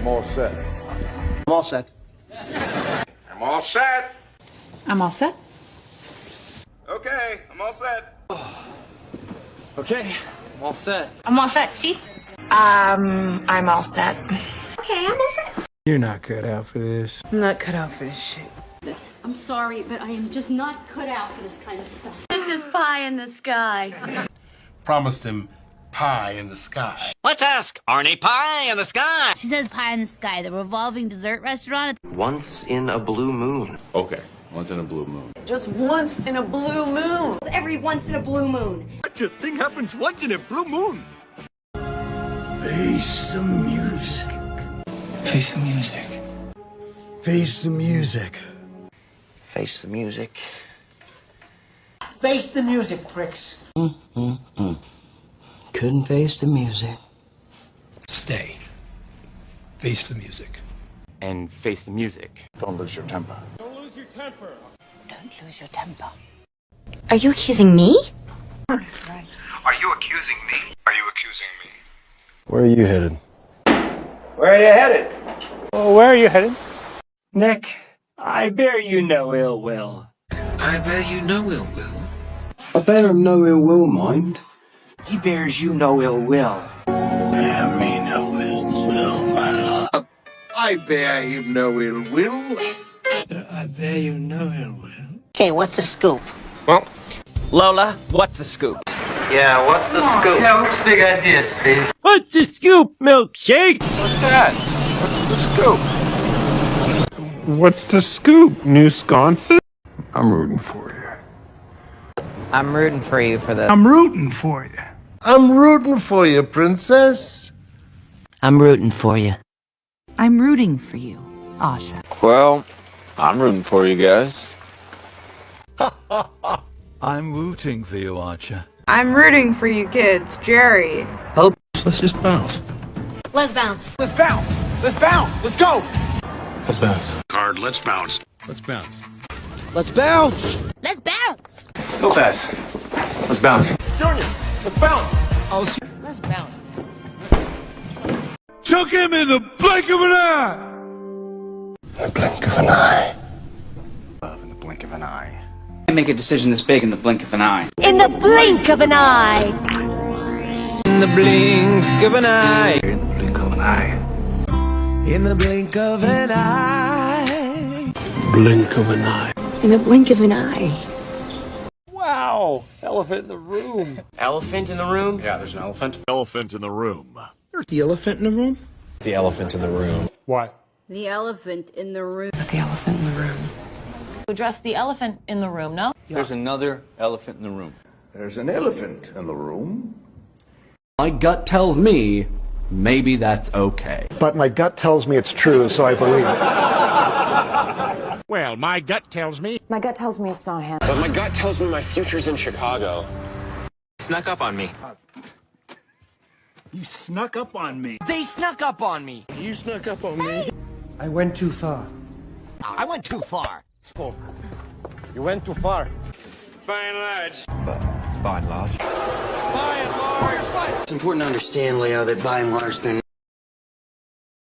I'm all set. I'm all set. I'm all set. I'm all set. Okay, I'm all set. Okay, I'm all set. I'm all set, Chief. I'm all set. Okay, I'm all set. You're not cut out for this. I'm not cut out for this shit. I'm sorry, but I am just not cut out for this kind of stuff. This is pie in the sky. Promised him pie in the sky. Let's ask Arnie Pie in the Sky. She says Pie in the Sky, the revolving dessert restaurant. Once in a blue moon. Okay, once in a blue moon. Just once in a blue moon. Every once in a blue moon. Such a thing happens once in a blue moon. Face the music. Face the music. Face the music. Face the music. Face the music, pricks. Couldn't face the music. Stay. Face the music. And face the music. Don't lose your temper. Don't lose your temper. Are you accusing me? Are you accusing me? Are you accusing me? Where are you headed? Where are you headed? Oh, where are you headed? Nick, I bear you no ill will. I bear you no ill will. I bear him no ill will, mind. He bears you no ill will. Bear me no ill will, my love. I bear him no ill will. I bear you no ill will. Okay, what's the scoop? Well, Lola, what's the scoop? Yeah, what's the scoop? Yeah, what's the big idea, Steve? What's the scoop, milkshake? What's that? What's the scoop? What's the scoop, New Wisconsin? I'm rooting for you. I'm rooting for you for the... I'm rooting for you. I'm rooting for you, princess. I'm rooting for you. I'm rooting for you, Asha. Well, I'm rooting for you guys. I'm rooting for you, Archer. I'm rooting for you kids, Jerry. Let's just bounce. Let's bounce. Let's bounce. Let's bounce. Let's go. Let's bounce. Card, let's bounce. Let's bounce. Let's bounce! Let's bounce. Go fast. Let's bounce. Junior, let's bounce. Let's bounce. Took him in the blink of an eye! The blink of an eye. In the blink of an eye. I make a decision this big in the blink of an eye. In the blink of an eye. In the blink of an eye. In the blink of an eye. In the blink of an eye. Blink of an eye. In the blink of an eye. Wow! Elephant in the room. Elephant in the room? Yeah, there's an elephant. Elephant in the room. The elephant in the room? The elephant in the room. What? The elephant in the room. The elephant in the room. Address the elephant in the room, no? There's another elephant in the room. There's an elephant in the room. My gut tells me maybe that's okay. But my gut tells me it's true, so I believe it. Well, my gut tells me. My gut tells me it's not him. But my gut tells me my future's in Chicago. Snuck up on me. You snuck up on me. They snuck up on me. You snuck up on me. I went too far. I went too far. You went too far. By and large. It's important to understand, Leo, that by and large they're